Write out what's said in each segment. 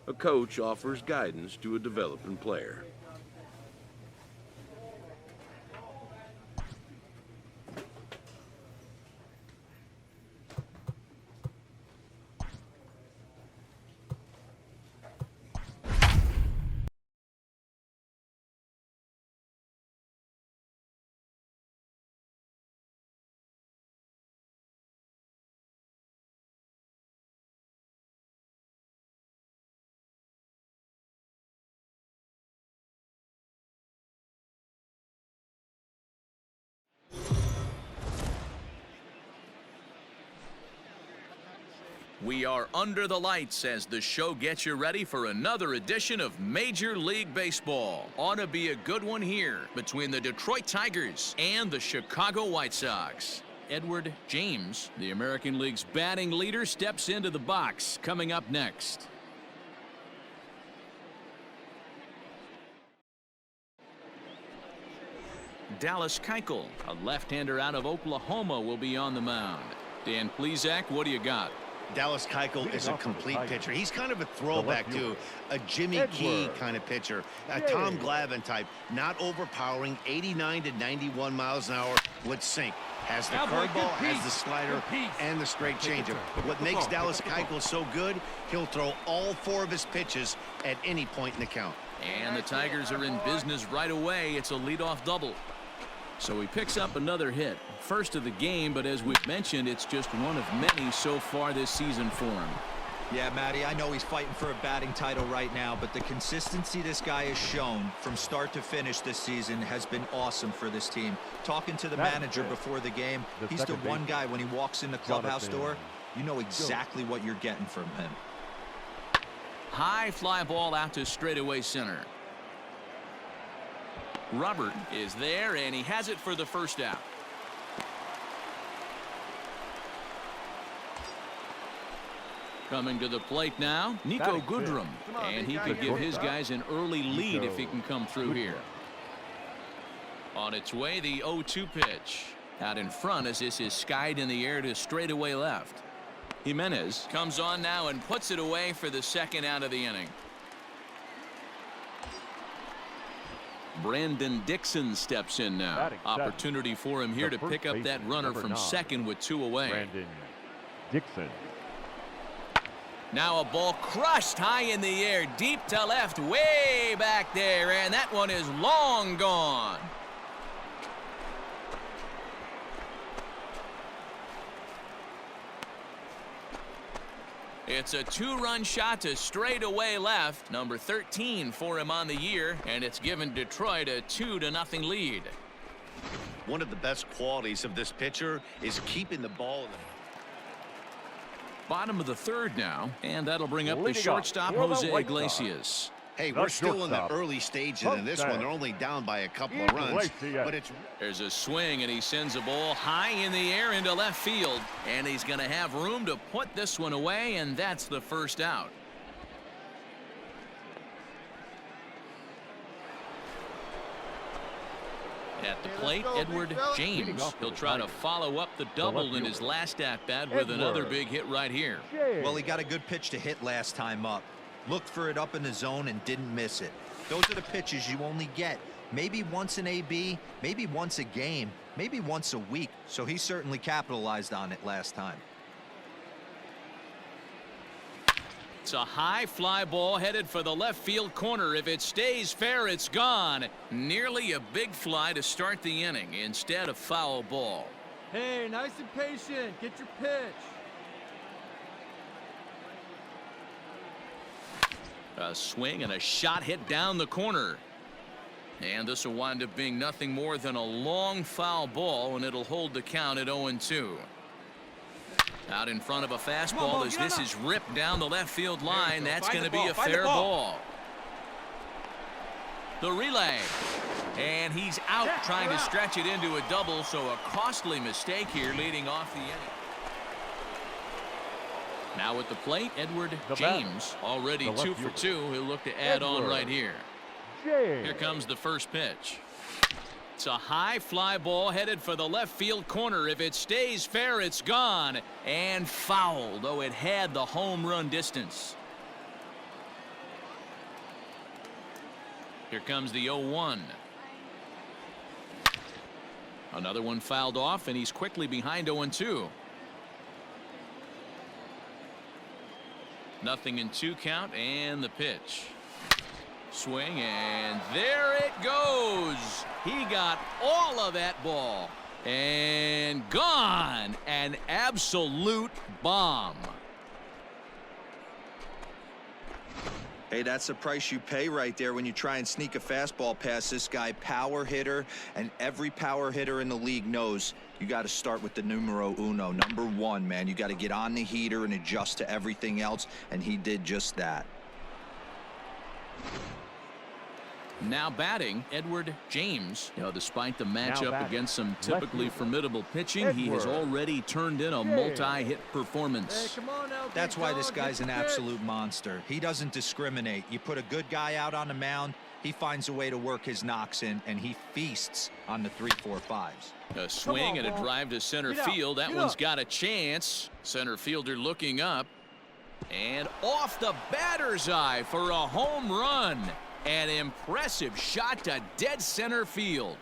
a coach offers guidance to a developing player. We are under the lights as the show gets you ready for another edition of Major League Baseball. Ought to be a good one here between the Detroit Tigers and the Chicago White Sox. Edward James, the American League's batting leader, steps into the box coming up next. Dallas Keuchel, a left-hander out of Oklahoma, will be on the mound. Dan Plesac, what do you got? Dallas Keuchel is a complete pitcher. He's kind of a throwback to a Jimmy Key kind of pitcher, a Tom Glavine type, not overpowering, 89 to 91 miles an hour with sink. Has the curveball, has the slider, and the straight changeup. What makes Dallas Keuchel so good, he'll throw all 4 of his pitches at any point in the count. And the Tigers are in business right away. It's a leadoff double. So he picks up another hit. First of the game, but as we've mentioned, it's just one of many so far this season for him. Yeah, Matty, I know he's fighting for a batting title right now, but the consistency this guy has shown from start to finish this season has been awesome for this team. Talking to the manager before the game, he's the one guy when he walks in the clubhouse door, you know exactly what you're getting from him. High fly ball out to straightaway center. Robert is there, and he has it for the first out. Coming to the plate now, Nico Goodrum, and he could give his guys an early lead if he can come through here. On its way, the 0-2 pitch. Out in front as this is skied in the air to straightaway left. Jimenez comes on now and puts it away for the second out of the inning. Brandon Dixon steps in now. Opportunity for him here to pick up that runner from second with 2 away. Brandon Dixon. Now a ball crushed high in the air, deep to left, way back there, and that one is long gone. It's a 2-run shot to straightaway left, number 13 for him on the year, and it's given Detroit a 2-0 lead. One of the best qualities of this pitcher is keeping the ball in the bottom of the third now, and that'll bring up the shortstop, Jose Iglesias. Hey, we're still in the early stages in this one. They're only down by a couple of runs, but there's a swing, and he sends a ball high in the air into left field, and he's going to have room to put this one away, and that's the first out. At the plate, Edward James. He'll try to follow up the double in his last at-bat with another big hit right here. Well, he got a good pitch to hit last time up. Looked for it up in the zone and didn't miss it. Those are the pitches you only get maybe once in AB, maybe once a game, maybe once a week. So he certainly capitalized on it last time. It's a high fly ball headed for the left field corner. If it stays fair, it's gone. Nearly a big fly to start the inning instead of foul ball. Hey, nice and patient. Get your pitch. A swing and a shot hit down the corner. And this will wind up being nothing more than a long foul ball, and it'll hold the count at 0-2. Out in front of a fastball as this is ripped down the left field line. That's going to be a fair ball. The relay. And he's out trying to stretch it into a double, so a costly mistake here leading off the inning. Now at the plate, Edward James, already 2 for 2. He'll look to add on right here. Here comes the first pitch. It's a high fly ball headed for the left field corner. If it stays fair, it's gone and foul, though it had the home run distance. Here comes the 0-1. Another one fouled off, and he's quickly behind 0-2. Nothing in 2 count, and the pitch. Swing, and there it goes. He got all of that ball. And gone. An absolute bomb. Hey, that's the price you pay right there when you try and sneak a fastball past this guy. Power hitter, and every power hitter in the league knows you got to start with the numero uno, number 1, man. You got to get on the heater and adjust to everything else, and he did just that. Now batting, Edward James. Despite the matchup against some typically formidable pitching, he has already turned in a multi-hit performance. Hey, come on now, That's why this guy's an absolute monster. He doesn't discriminate. You put a good guy out on the mound, he finds a way to work his knocks in, and he feasts on the 3-4-5s. A swing and a drive to center field. That one's got a chance. Center fielder looking up. And off the batter's eye for a home run. An impressive shot to dead center field.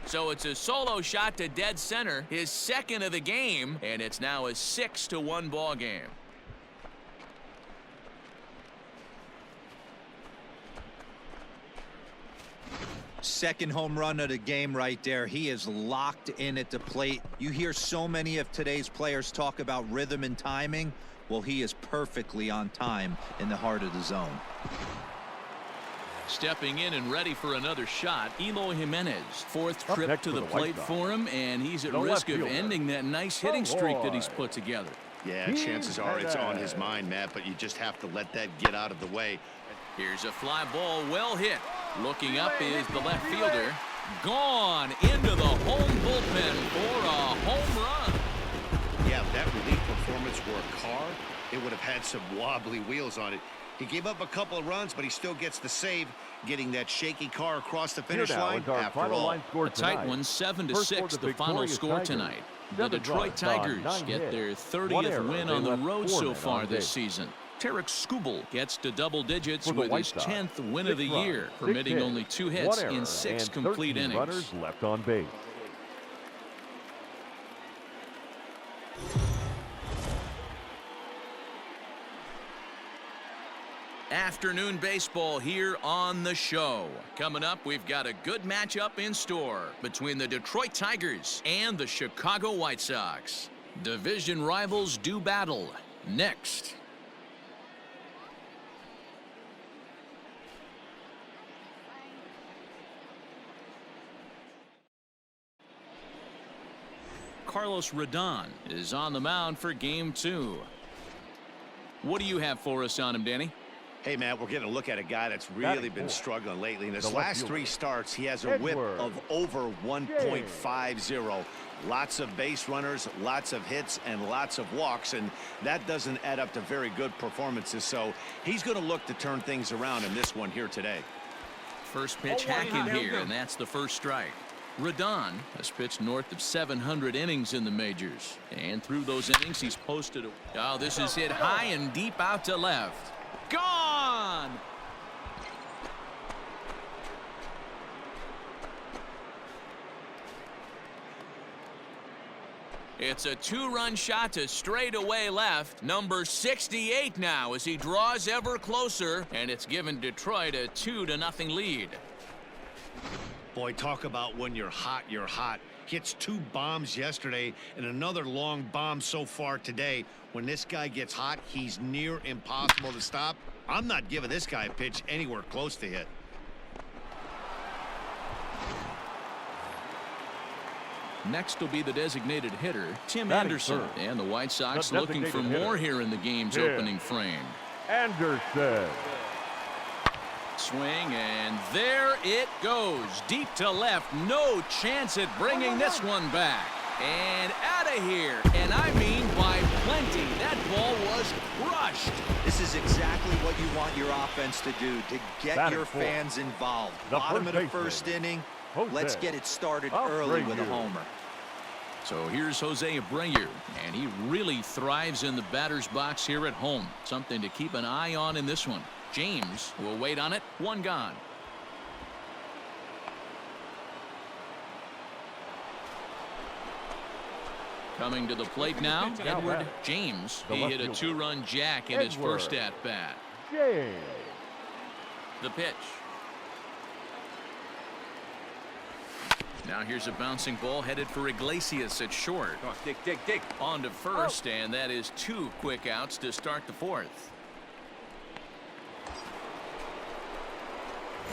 So it's a solo shot to dead center, his second of the game, and it's now a 6-1 ball game. Second home run of the game right there. He is locked in at the plate. You hear so many of today's players talk about rhythm and timing. Well, he is perfectly on time in the heart of the zone. Stepping in and ready for another shot, Eloy Jimenez. 4th trip to the plate for him, and he's at risk of ending that nice hitting streak that he's put together. Yeah, chances are it's on his mind, Matt, but you just have to let that get out of the way. Here's a fly ball, well hit. Looking up is the left fielder. Gone into the home bullpen for a home run. Yeah, if that relief performance were a car, it would have had some wobbly wheels on it. He gave up a couple of runs, but he still gets the save, getting that shaky car across the finish line after all. A tight one, 7-6, the final score tonight. The Detroit Tigers get their 30th win on the road so far this season. Tarek Skubal gets to double digits with his 10th win of the year, permitting only 2 hits in 6 complete innings. Runners left on base. Afternoon baseball here on the show. Coming up, we've got a good matchup in store between the Detroit Tigers and the Chicago White Sox. Division rivals do battle next. Carlos Rodon is on the mound for game 2. What do you have for us on him, Danny? Hey, Matt, we're getting a look at a guy that's really been struggling lately. In his last 3 starts, he has a whip of over 1.50. Lots of base runners, lots of hits, and lots of walks, and that doesn't add up to very good performances. So he's going to look to turn things around in this one here today. First pitch hacking here, and that's the first strike. Rodon has pitched north of 700 innings in the majors, and through those innings he's posted this is hit high and deep out to left. Gone. It's a 2-run shot to straightaway left. Number 68 now as he draws ever closer, and it's given Detroit a 2-0 lead. Boy, talk about when you're hot, you're hot. Hits 2 bombs yesterday and another long bomb so far today. When this guy gets hot, he's near impossible to stop. I'm not giving this guy a pitch anywhere close to hit. Next will be the designated hitter, Tim Anderson. And the White Sox looking for more here in the game's opening frame. Anderson. Swing, and there it goes. Deep to left. No chance at bringing this one back. And out of here. And I mean by plenty. That ball was crushed. This is exactly what you want your offense to do, to get your fans involved. Bottom of the first inning. Let's get it started early with a homer. So here's Jose Abreu, and he really thrives in the batter's box here at home. Something to keep an eye on in this one. James will wait on it. One gone. Coming to the plate now, Edward James. He hit a two-run jack in his first at-bat. The pitch. Now here's a bouncing ball headed for Iglesias at short. Dig. On to first, and that is 2 quick outs to start the 4th.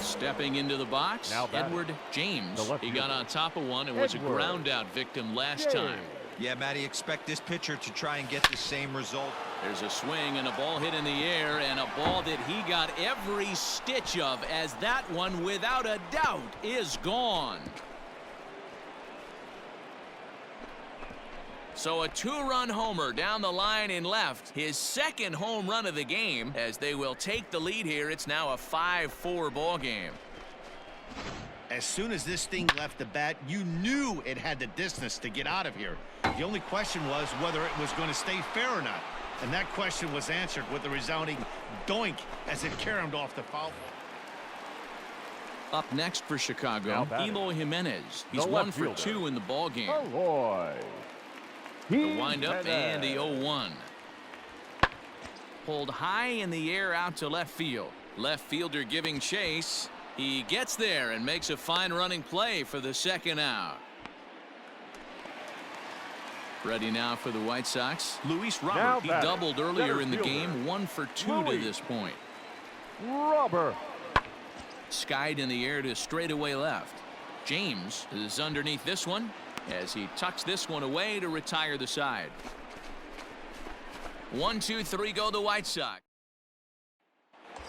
Stepping into the box, Edward James. He got on top of one and was a ground out victim last time. Yeah, Matty, expect this pitcher to try and get the same result. There's a swing and a ball hit in the air, and a ball that he got every stitch of, as that one, without a doubt, is gone. So a 2-run homer down the line in left, his second home run of the game, as they will take the lead here. It's now a 5-4 ball game. As soon as this thing left the bat, you knew it had the distance to get out of here. The only question was whether it was going to stay fair or not. And that question was answered with the resounding doink as it caromed off the foul. Up next for Chicago, Eloy Jimenez. He's 1 for 2 in the ball game. The windup and the 0-1. Pulled high in the air out to left field. Left fielder giving chase. He gets there and makes a fine running play for the second out. Ready now for the White Sox. Luis Robert. He doubled earlier in the game. 1 for 2 to this point. Robert. Skied in the air to straightaway left. James is underneath this one as he tucks this one away to retire the side. 1, 2, 3 go the White Sox.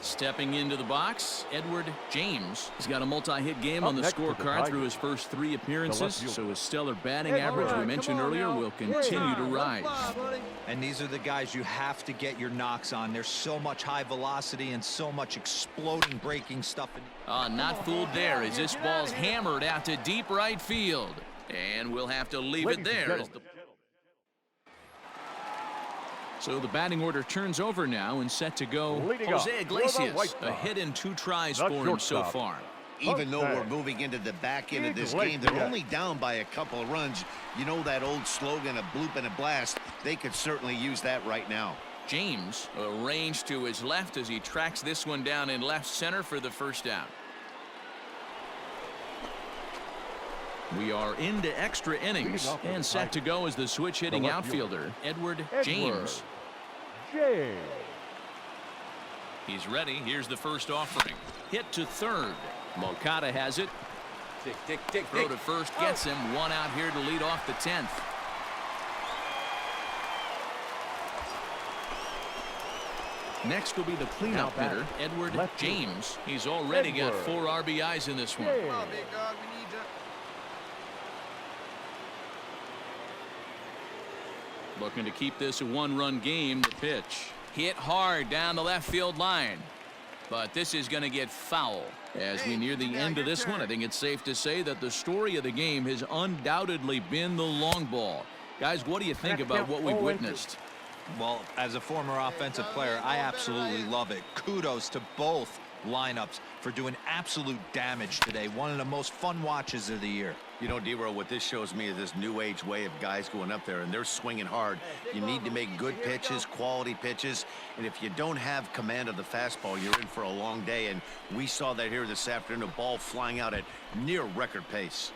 Stepping into the box, Edward James. He's got a multi-hit game on the scorecard through his first 3 appearances, so his stellar batting average we mentioned earlier will continue to rise. And these are the guys you have to get your knocks on. There's so much high velocity and so much exploding breaking stuff. Not fooled there as this ball's hammered out to deep right field. And we'll have to leave it there. So the batting order turns over now and set to go. Jose Iglesias, a hit in 2 tries for him so far. Even though we're moving into the back end of this game, they're only down by a couple of runs. You know that old slogan, a bloop and a blast. They could certainly use that right now. James arranged to his left as he tracks this one down in left center for the first out. We are into extra innings and set to go as the switch hitting outfielder, Edward James. He's ready. Here's the first offering. Hit to third. Moncada has it. Throw to first gets him. 1 out here to lead off the 10th. Next will be the cleanup hitter, Edward James. He's already got 4 RBIs in this one. Come on, big dog. We need you. Looking to keep this a 1-run game. The pitch hit hard down the left field line, but this is going to get foul. As we near the end of this one, I think it's safe to say that the story of the game has undoubtedly been the long ball. Guys, what do you think about what we've witnessed? Well, as a former offensive player, I absolutely love it. Kudos to both lineups for doing absolute damage today. One of the most fun watches of the year. You know, D-Row, what this shows me is this new age way of guys going up there and they're swinging hard. You need to make good pitches, quality pitches, and if you don't have command of the fastball, you're in for a long day, and we saw that here this afternoon, a ball flying out at near record pace.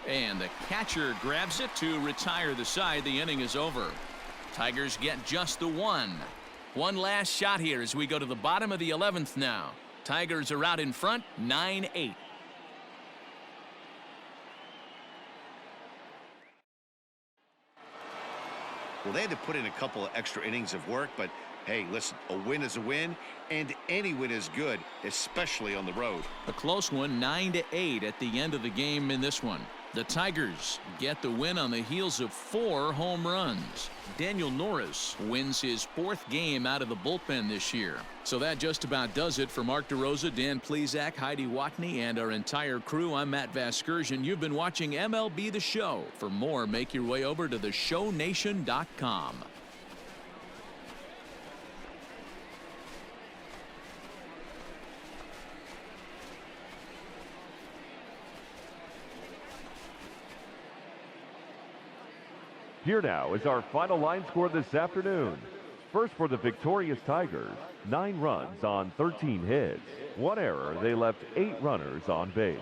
And the catcher grabs it to retire the side. The inning is over. Tigers get just the 1. One last shot here as we go to the bottom of the 11th now. Tigers are out in front, 9-8. Well, they had to put in a couple of extra innings of work, but hey, listen, a win is a win, and any win is good, especially on the road. A close one, 9-8 at the end of the game in this one. The Tigers get the win on the heels of 4 home runs. Daniel Norris wins his 4th game out of the bullpen this year. So that just about does it for Mark DeRosa, Dan Plesac, Heidi Watney, and our entire crew. I'm Matt Vasgersian. You've been watching MLB The Show. For more, make your way over to theshownation.com. Here now is our final line score this afternoon. First for the victorious Tigers, 9 runs on 13 hits. 1 error, they left 8 runners on base.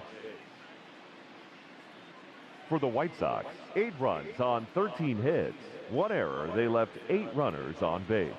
For the White Sox, 8 runs on 13 hits. 1 error, they left 8 runners on base.